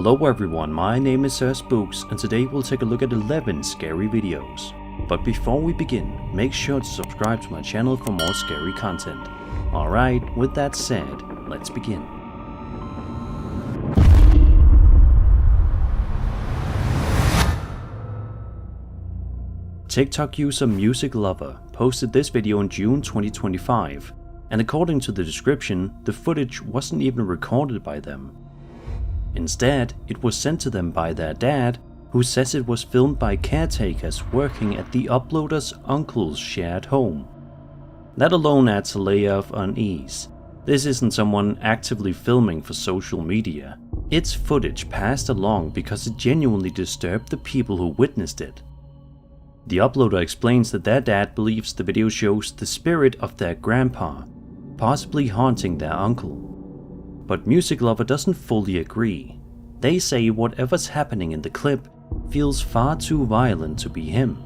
Hello everyone, my name is Sir Spooks and today we'll take a look at 11 scary videos. But before we begin, make sure to subscribe to my channel for more scary content. Alright, with that said, let's begin. TikTok user Music Lover posted this video in June 2025, and according to the description, the footage wasn't even recorded by them. Instead, it was sent to them by their dad, who says it was filmed by caretakers working at the uploader's uncle's shared home. That alone adds a layer of unease. This isn't someone actively filming for social media. It's footage passed along because it genuinely disturbed the people who witnessed it. The uploader explains that their dad believes the video shows the spirit of their grandpa, possibly haunting their uncle. But Music Lover doesn't fully agree. They say whatever's happening in the clip feels far too violent to be him.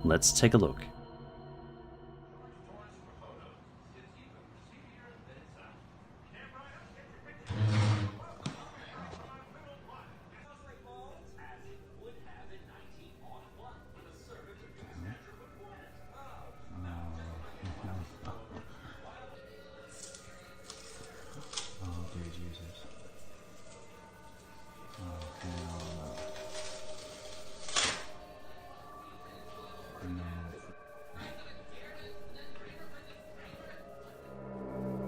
Let's take a look.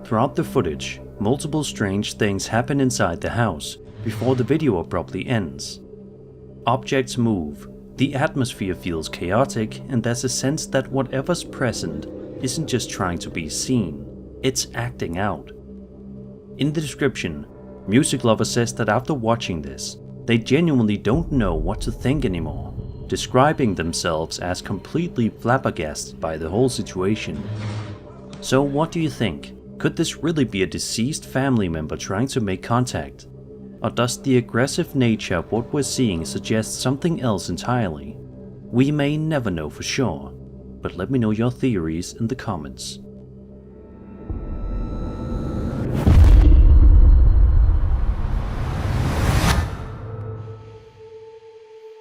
Throughout the footage, multiple strange things happen inside the house before the video abruptly ends. Objects move, the atmosphere feels chaotic, and there's a sense that whatever's present isn't just trying to be seen, it's acting out. In the description, Music Lover says that after watching this, they genuinely don't know what to think anymore, describing themselves as completely flabbergasted by the whole situation. So what do you think? Could this really be a deceased family member trying to make contact? Or does the aggressive nature of what we're seeing suggest something else entirely? We may never know for sure, but let me know your theories in the comments.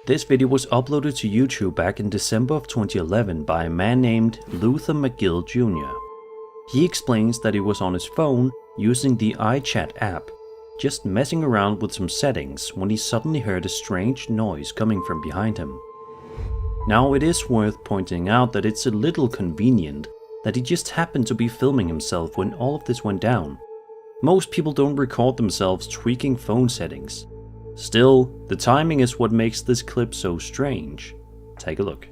This video was uploaded to YouTube back in December of 2011 by a man named Luther McGill Jr. He explains that he was on his phone using the iChat app, just messing around with some settings when he suddenly heard a strange noise coming from behind him. Now it is worth pointing out that it's a little convenient that he just happened to be filming himself when all of this went down. Most people don't record themselves tweaking phone settings. Still, the timing is what makes this clip so strange. Take a look.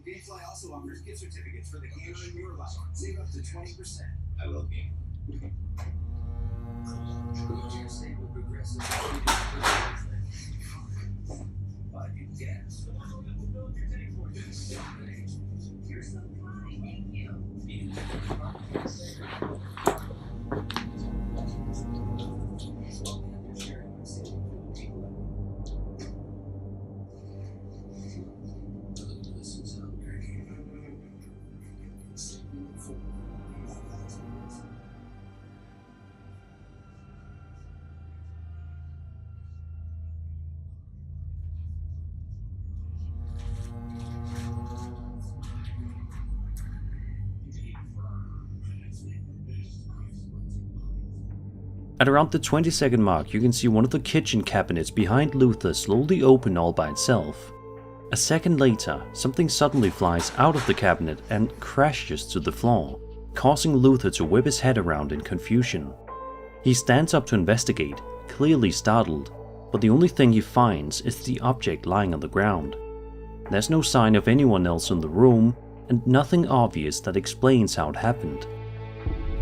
Gamefly also offers gift certificates for the games in your life. Save up to 20%. I love game. Save with Progressive. But you guess. Here's some pie. Thank you. At around the 20-second mark, you can see one of the kitchen cabinets behind Luther slowly open all by itself. A second later, something suddenly flies out of the cabinet and crashes to the floor, causing Luther to whip his head around in confusion. He stands up to investigate, clearly startled, but the only thing he finds is the object lying on the ground. There's no sign of anyone else in the room, and nothing obvious that explains how it happened.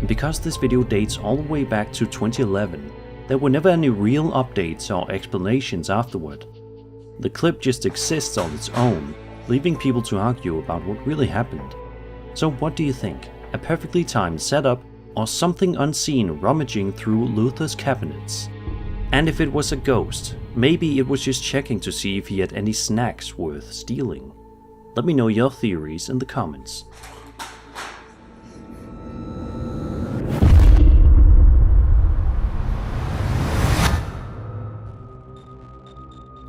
Because this video dates all the way back to 2011, there were never any real updates or explanations afterward. The clip just exists on its own, leaving people to argue about what really happened. So what do you think? A perfectly timed setup, or something unseen rummaging through Luther's cabinets? And if it was a ghost, maybe it was just checking to see if he had any snacks worth stealing. Let me know your theories in the comments.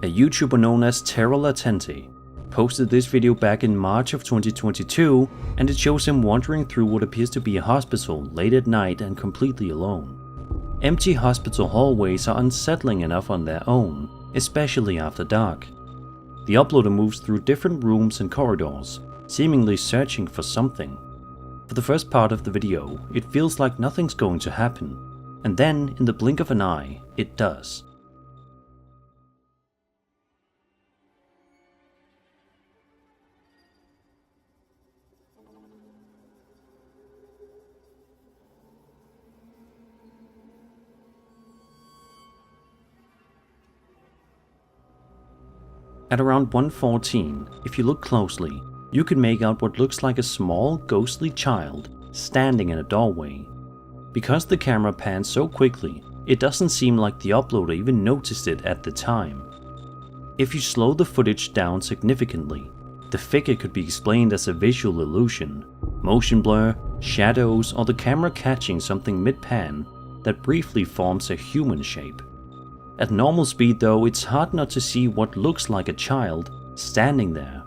A YouTuber known as Terra Latente posted this video back in March of 2022, and it shows him wandering through what appears to be a hospital late at night and completely alone. Empty hospital hallways are unsettling enough on their own, especially after dark. The uploader moves through different rooms and corridors, seemingly searching for something. For the first part of the video, it feels like nothing's going to happen, and then, in the blink of an eye, it does. At around 1:14, if you look closely, you can make out what looks like a small, ghostly child standing in a doorway. Because the camera pans so quickly, it doesn't seem like the uploader even noticed it at the time. If you slow the footage down significantly, the figure could be explained as a visual illusion, motion blur, shadows, or the camera catching something mid-pan that briefly forms a human shape. At normal speed though, it's hard not to see what looks like a child standing there.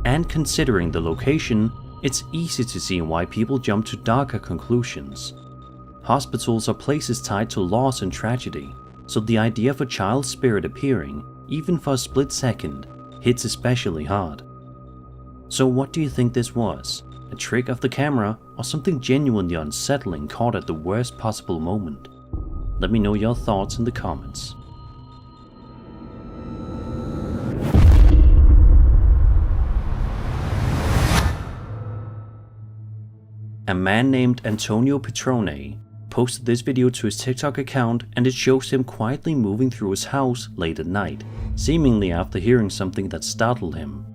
And considering the location, it's easy to see why people jump to darker conclusions. Hospitals are places tied to loss and tragedy, so the idea of a child's spirit appearing, even for a split second, hits especially hard. So what do you think this was? A trick of the camera, or something genuinely unsettling caught at the worst possible moment? Let me know your thoughts in the comments. A man named Antonio Petrone posted this video to his TikTok account, and it shows him quietly moving through his house late at night, seemingly after hearing something that startled him.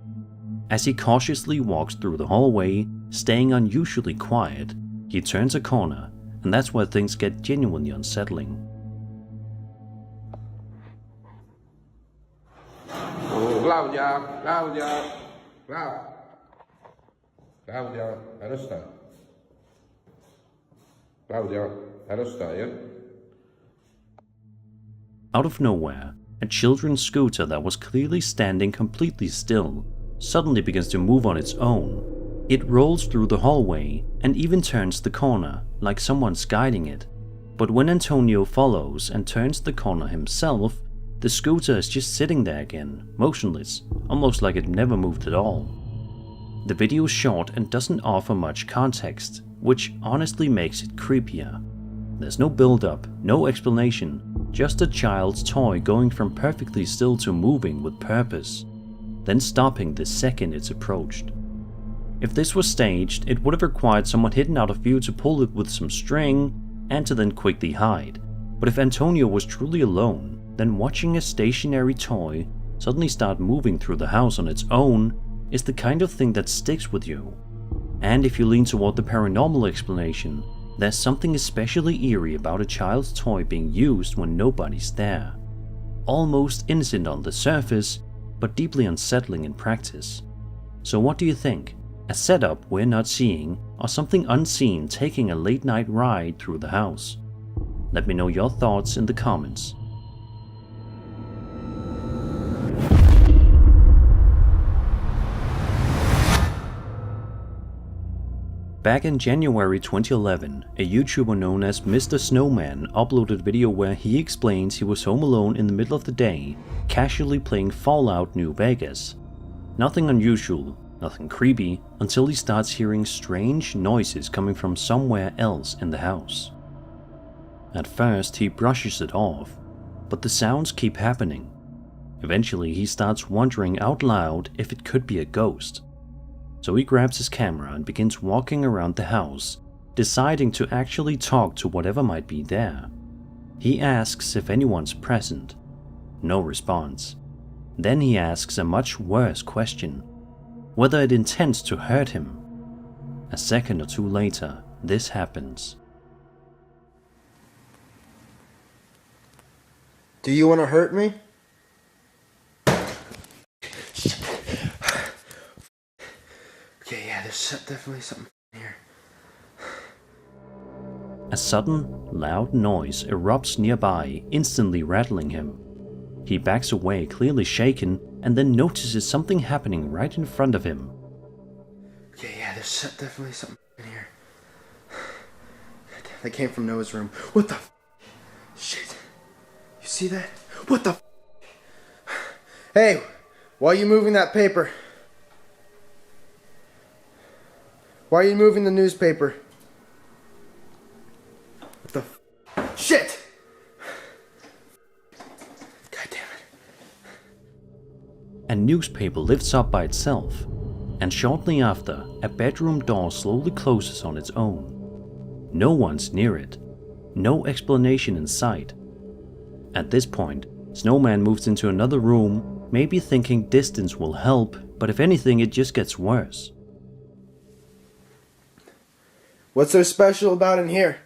As he cautiously walks through the hallway, staying unusually quiet, he turns a corner, and that's where things get genuinely unsettling. Out of nowhere, a children's scooter that was clearly standing completely still suddenly begins to move on its own. It rolls through the hallway and even turns the corner, like someone's guiding it. But when Antonio follows and turns the corner himself, the scooter is just sitting there again, motionless, almost like it never moved at all. The video is short and doesn't offer much context, which honestly makes it creepier. There's no build-up, no explanation, just a child's toy going from perfectly still to moving with purpose, then stopping the second it's approached. If this was staged, it would have required someone hidden out of view to pull it with some string and to then quickly hide. But if Antonio was truly alone, then watching a stationary toy suddenly start moving through the house on its own is the kind of thing that sticks with you. And if you lean toward the paranormal explanation, there's something especially eerie about a child's toy being used when nobody's there. Almost innocent on the surface, but deeply unsettling in practice. So what do you think? A setup we're not seeing, or something unseen taking a late night ride through the house? Let me know your thoughts in the comments. Back in January 2011, a YouTuber known as Mr. Snowman uploaded a video where he explains he was home alone in the middle of the day, casually playing Fallout New Vegas. Nothing unusual, nothing creepy, until he starts hearing strange noises coming from somewhere else in the house. At first he brushes it off, but the sounds keep happening. Eventually he starts wondering out loud if it could be a ghost. So he grabs his camera and begins walking around the house, deciding to actually talk to whatever might be there. He asks if anyone's present. No response. Then he asks a much worse question: whether it intends to hurt him. A second or two later, this happens. Do you want to hurt me? Okay, yeah, there's definitely something here. A sudden, loud noise erupts nearby, instantly rattling him. He backs away, clearly shaken, and then notices something happening right in front of him. Okay, yeah, there's definitely something in here. That came from Noah's room. What the shit? You see that? What the Hey, why are you moving that paper? Why are you moving the newspaper? What the shit? God damn it. A newspaper lifts up by itself, and shortly after, a bedroom door slowly closes on its own. No one's near it. No explanation in sight. At this point, Snowman moves into another room, maybe thinking distance will help, but if anything, it just gets worse. What's so special about in here?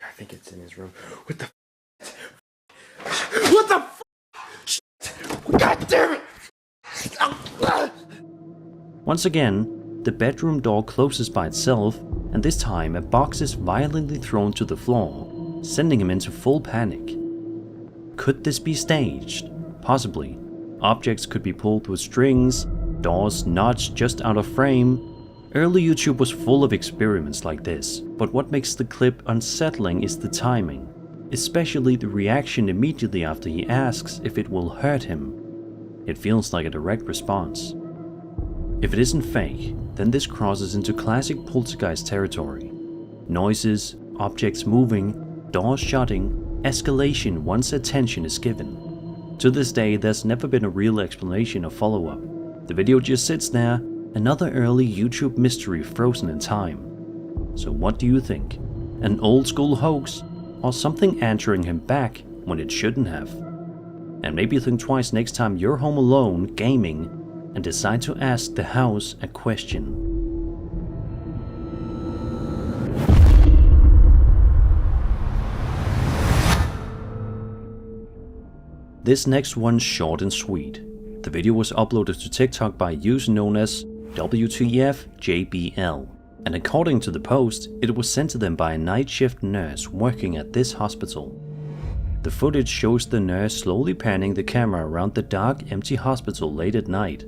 I think it's in his room. What the What the God damn it! Once again, the bedroom door closes by itself, and this time a box is violently thrown to the floor, sending him into full panic. Could this be staged? Possibly. Objects could be pulled with strings, doors notched just out of frame. Early YouTube was full of experiments like this, but what makes the clip unsettling is the timing, especially the reaction immediately after he asks if it will hurt him. It feels like a direct response. If it isn't fake, then this crosses into classic poltergeist territory. Noises, objects moving, doors shutting, escalation once attention is given. To this day, there's never been a real explanation or follow-up. The video just sits there, another early YouTube mystery frozen in time. So what do you think? An old school hoax, or something answering him back when it shouldn't have? And maybe think twice next time you're home alone, gaming, and decide to ask the house a question. This next one's short and sweet. The video was uploaded to TikTok by a user known as WTFJBL, and according to the post, it was sent to them by a night shift nurse working at this hospital. The footage shows the nurse slowly panning the camera around the dark, empty hospital late at night.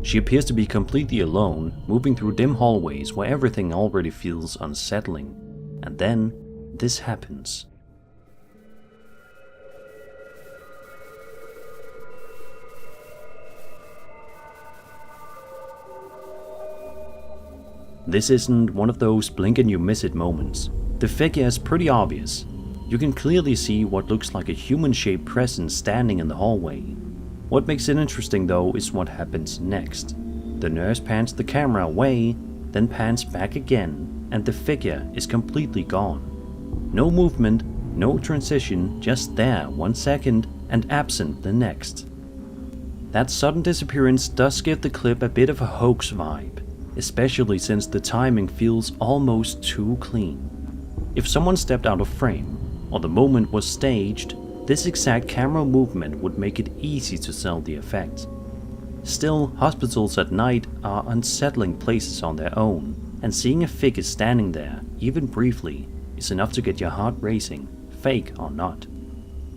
She appears to be completely alone, moving through dim hallways where everything already feels unsettling. And then, this happens. This isn't one of those blink and you miss it moments. The figure is pretty obvious. You can clearly see what looks like a human-shaped presence standing in the hallway. What makes it interesting though is what happens next. The nurse pans the camera away, then pans back again, and the figure is completely gone. No movement, no transition, just there 1 second and absent the next. That sudden disappearance does give the clip a bit of a hoax vibe, especially since the timing feels almost too clean. If someone stepped out of frame, or the moment was staged, this exact camera movement would make it easy to sell the effect. Still, hospitals at night are unsettling places on their own, and seeing a figure standing there, even briefly, is enough to get your heart racing, fake or not.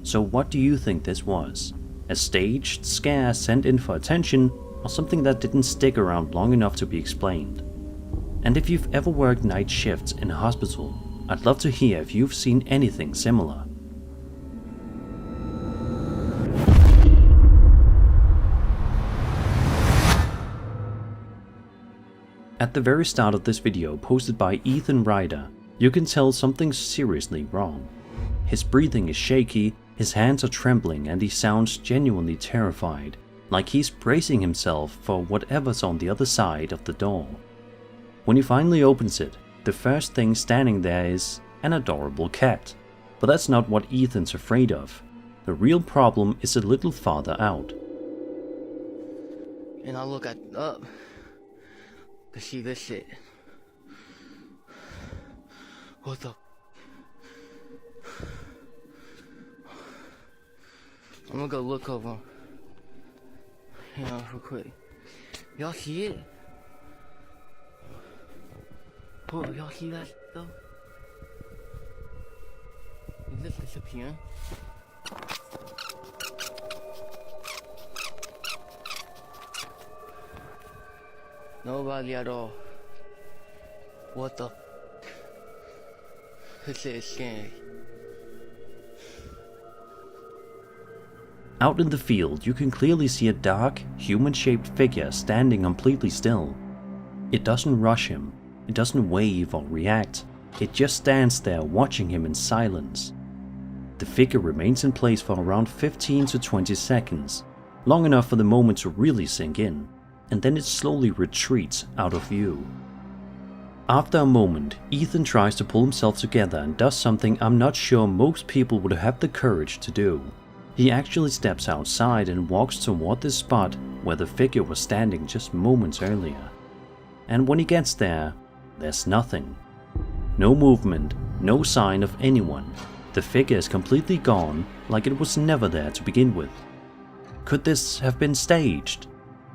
So what do you think this was? A staged scare sent in for attention, or something that didn't stick around long enough to be explained? And if you've ever worked night shifts in a hospital, I'd love to hear if you've seen anything similar. At the very start of this video posted by Ethan Ryder, you can tell something's seriously wrong. His breathing is shaky, his hands are trembling, and he sounds genuinely terrified, like he's bracing himself for whatever's on the other side of the door. When he finally opens it, the first thing standing there is an adorable cat. But that's not what Ethan's afraid of. The real problem is a little farther out. And I look up to see this shit. What the? I'm gonna go look over. Hang on real quick. Y'all see it? Bro, y'all see that though? disappearing. Nobody at all. What the? This is scary. Out in the field, you can clearly see a dark, human-shaped figure standing completely still. It doesn't rush him, it doesn't wave or react, it just stands there watching him in silence. The figure remains in place for around 15 to 20 seconds, long enough for the moment to really sink in, and then it slowly retreats out of view. After a moment, Ethan tries to pull himself together and does something I'm not sure most people would have the courage to do. He actually steps outside and walks toward the spot where the figure was standing just moments earlier. And when he gets there, there's nothing. No movement, no sign of anyone. The figure is completely gone, like it was never there to begin with. Could this have been staged?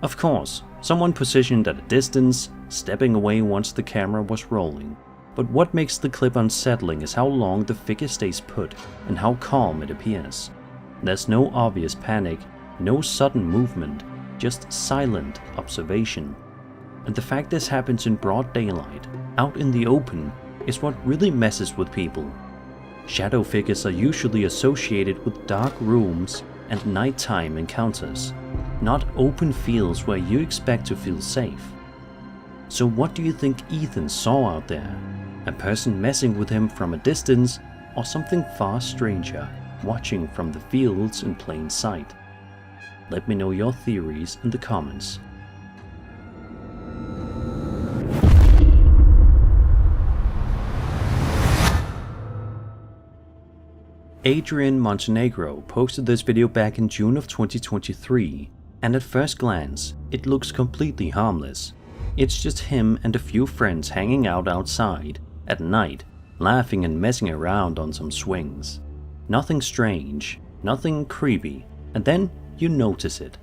Of course, someone positioned at a distance, stepping away once the camera was rolling. But what makes the clip unsettling is how long the figure stays put and how calm it appears. There's no obvious panic, no sudden movement, just silent observation. And the fact this happens in broad daylight, out in the open, is what really messes with people. Shadow figures are usually associated with dark rooms and nighttime encounters, not open fields where you expect to feel safe. So what do you think Ethan saw out there? A person messing with him from a distance, or something far stranger, watching from the fields in plain sight? Let me know your theories in the comments. Adrian Montenegro posted this video back in June of 2023, and at first glance, it looks completely harmless. It's just him and a few friends hanging out outside, at night, laughing and messing around on some swings. Nothing strange, nothing creepy, and then you notice it.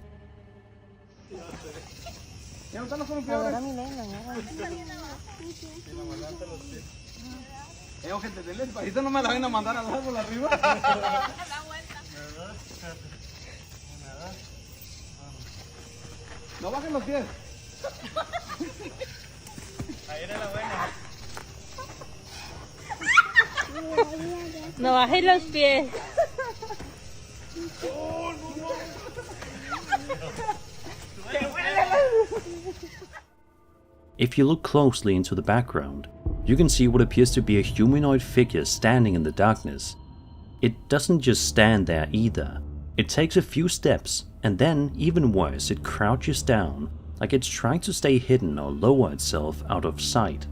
Ojete, del despacito no me la ven a mandar al árbol arriba. No bajen los pies. Ahí era la buena. No bajes los pies. If you look closely into the background, you can see what appears to be a humanoid figure standing in the darkness. It doesn't just stand there either. It takes a few steps, and then, even worse, it crouches down, like it's trying to stay hidden or lower itself out of sight.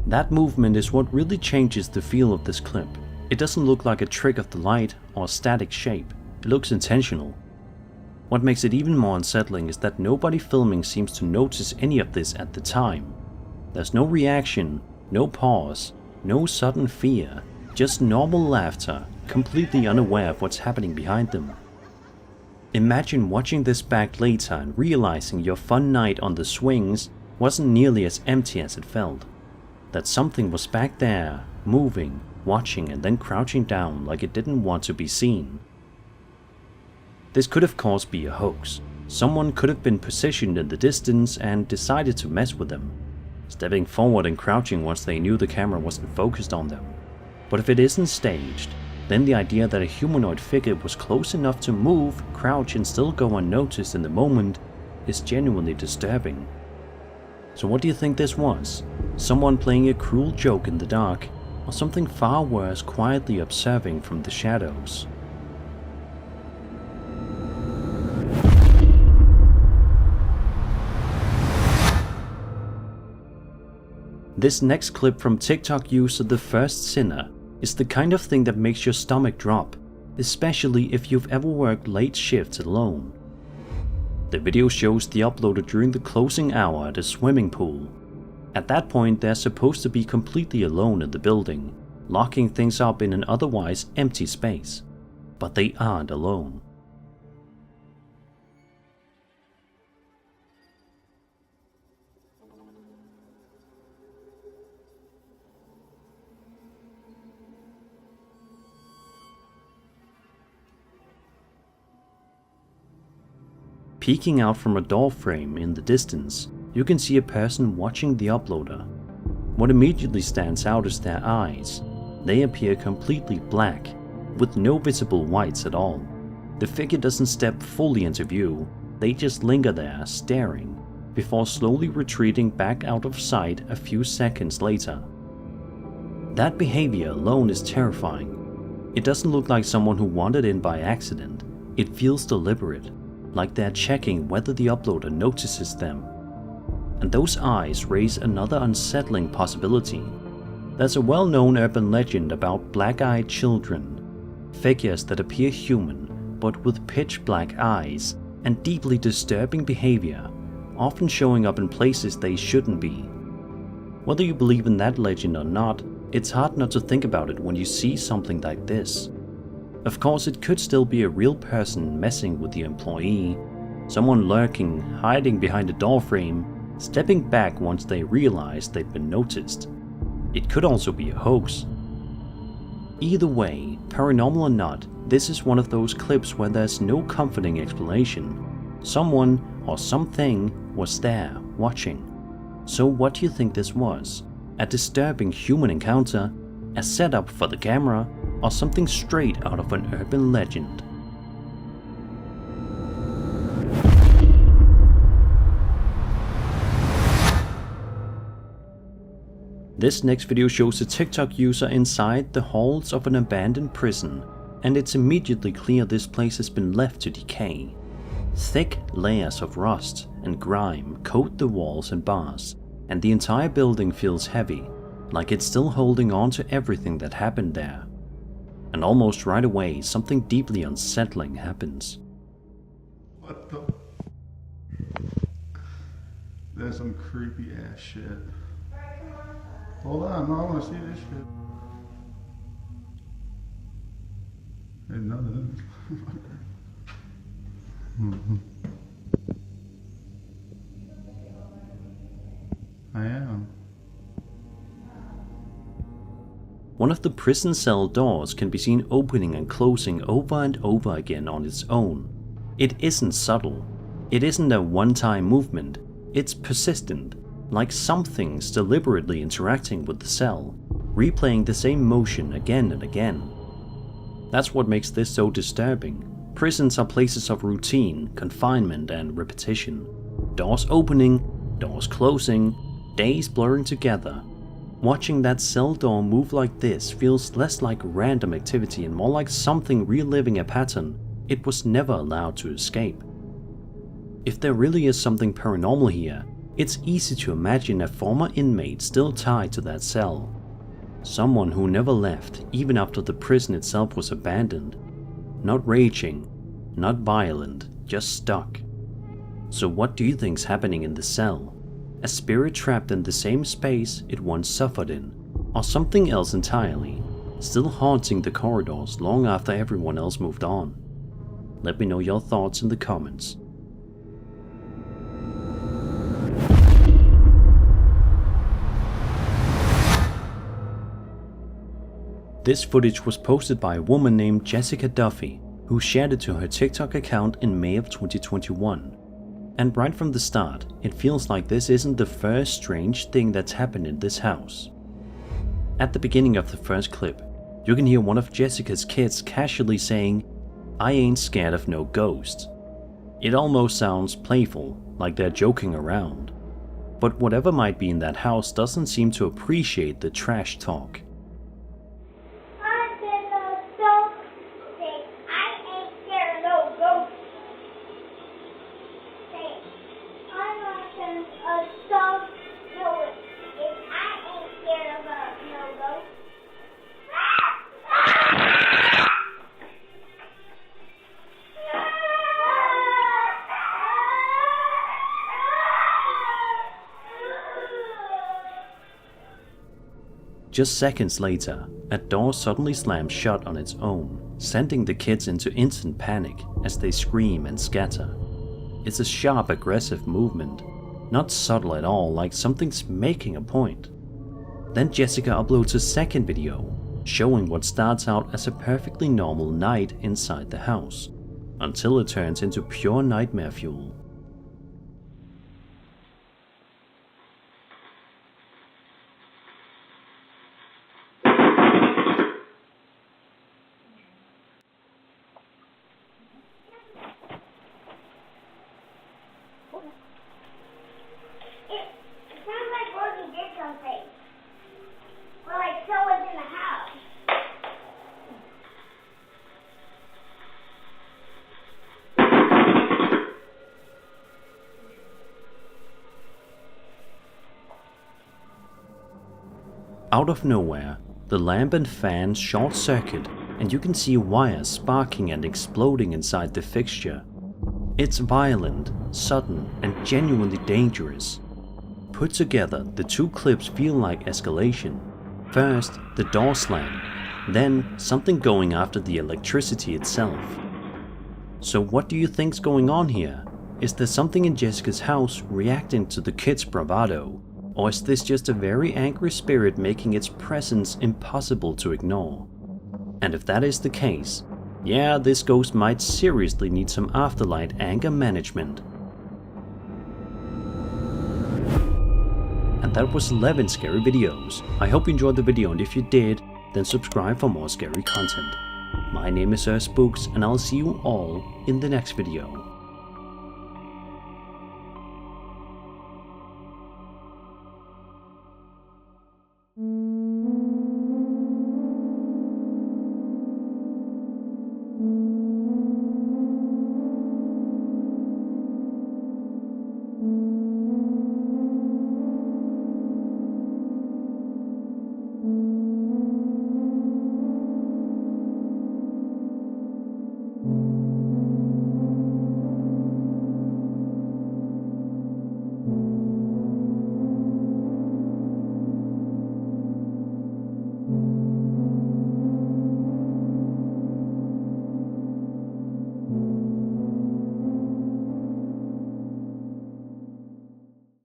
That movement is what really changes the feel of this clip. It doesn't look like a trick of the light or a static shape, it looks intentional. What makes it even more unsettling is that nobody filming seems to notice any of this at the time. There's no reaction, no pause, no sudden fear, just normal laughter, completely unaware of what's happening behind them. Imagine watching this back later and realizing your fun night on the swings wasn't nearly as empty as it felt. That something was back there, moving, watching, and then crouching down like it didn't want to be seen. This could of course be a hoax. Someone could have been positioned in the distance and decided to mess with them, stepping forward and crouching once they knew the camera wasn't focused on them. But if it isn't staged, then the idea that a humanoid figure was close enough to move, crouch, and still go unnoticed in the moment is genuinely disturbing. So what do you think this was? Someone playing a cruel joke in the dark, or something far worse quietly observing from the shadows? This next clip from TikTok user The First Sinner is the kind of thing that makes your stomach drop, especially if you've ever worked late shifts alone. The video shows the uploader during the closing hour at a swimming pool. At that point, they're supposed to be completely alone in the building, locking things up in an otherwise empty space. But they aren't alone. Peeking out from a door frame in the distance, you can see a person watching the uploader. What immediately stands out is their eyes. They appear completely black, with no visible whites at all. The figure doesn't step fully into view, they just linger there, staring, before slowly retreating back out of sight a few seconds later. That behavior alone is terrifying. It doesn't look like someone who wandered in by accident. It feels deliberate, like they're checking whether the uploader notices them. And those eyes raise another unsettling possibility. There's a well-known urban legend about black-eyed children, figures that appear human but with pitch-black eyes and deeply disturbing behavior, often showing up in places they shouldn't be. Whether you believe in that legend or not, it's hard not to think about it when you see something like this. Of course, it could still be a real person messing with the employee, someone lurking, hiding behind a door frame, stepping back once they realize they've been noticed. It could also be a hoax. Either way, paranormal or not, this is one of those clips where there's no comforting explanation. Someone or something was there, watching. So what do you think this was? A disturbing human encounter, a setup for the camera, or something straight out of an urban legend? This next video shows a TikTok user inside the halls of an abandoned prison, and it's immediately clear this place has been left to decay. Thick layers of rust and grime coat the walls and bars, and the entire building feels heavy, like it's still holding on to everything that happened there. And almost right away, something deeply unsettling happens. What the? That's some creepy ass shit. Hold on, no, I want to see this shit. Ain't none of this. I am. One of the prison cell doors can be seen opening and closing over and over again on its own. It isn't subtle. It isn't a one-time movement. It's persistent, like something's deliberately interacting with the cell, replaying the same motion again and again. That's what makes this so disturbing. Prisons are places of routine, confinement, and repetition. Doors opening, doors closing, days blurring together. Watching that cell door move like this feels less like random activity and more like something reliving a pattern it was never allowed to escape. If there really is something paranormal here, it's easy to imagine a former inmate still tied to that cell. Someone who never left even after the prison itself was abandoned. Not raging, not violent, just stuck. So what do you think's happening in the cell? A spirit trapped in the same space it once suffered in, or something else entirely, still haunting the corridors long after everyone else moved on? Let me know your thoughts in the comments. This footage was posted by a woman named Jessica Duffy, who shared it to her TikTok account in May of 2021. And right from the start, it feels like this isn't the first strange thing that's happened in this house. At the beginning of the first clip, you can hear one of Jessica's kids casually saying, "I ain't scared of no ghosts." It almost sounds playful, like they're joking around. But whatever might be in that house doesn't seem to appreciate the trash talk. Just seconds later, a door suddenly slams shut on its own, sending the kids into instant panic as they scream and scatter. It's a sharp, aggressive movement, not subtle at all, like something's making a point. Then Jessica uploads a second video, showing what starts out as a perfectly normal night inside the house. until it turns into pure nightmare fuel. It sounds like Rosie did something. Or like someone's in the house. Out of nowhere, the lamp and fan short circuit and you can see wires sparking and exploding inside the fixture. It's violent, sudden, and genuinely dangerous. Put together, the two clips feel like escalation. First, the door slam, then something going after the electricity itself. So what do you think's going on here? Is there something in Jessica's house reacting to the kids' bravado? Or is this just a very angry spirit making its presence impossible to ignore? And if that is the case, yeah, this ghost might seriously need some Afterlight anger management. And that was 11 scary videos. I hope you enjoyed the video, and if you did, then subscribe for more scary content. My name is SirSpooks, and I'll see you all in the next video.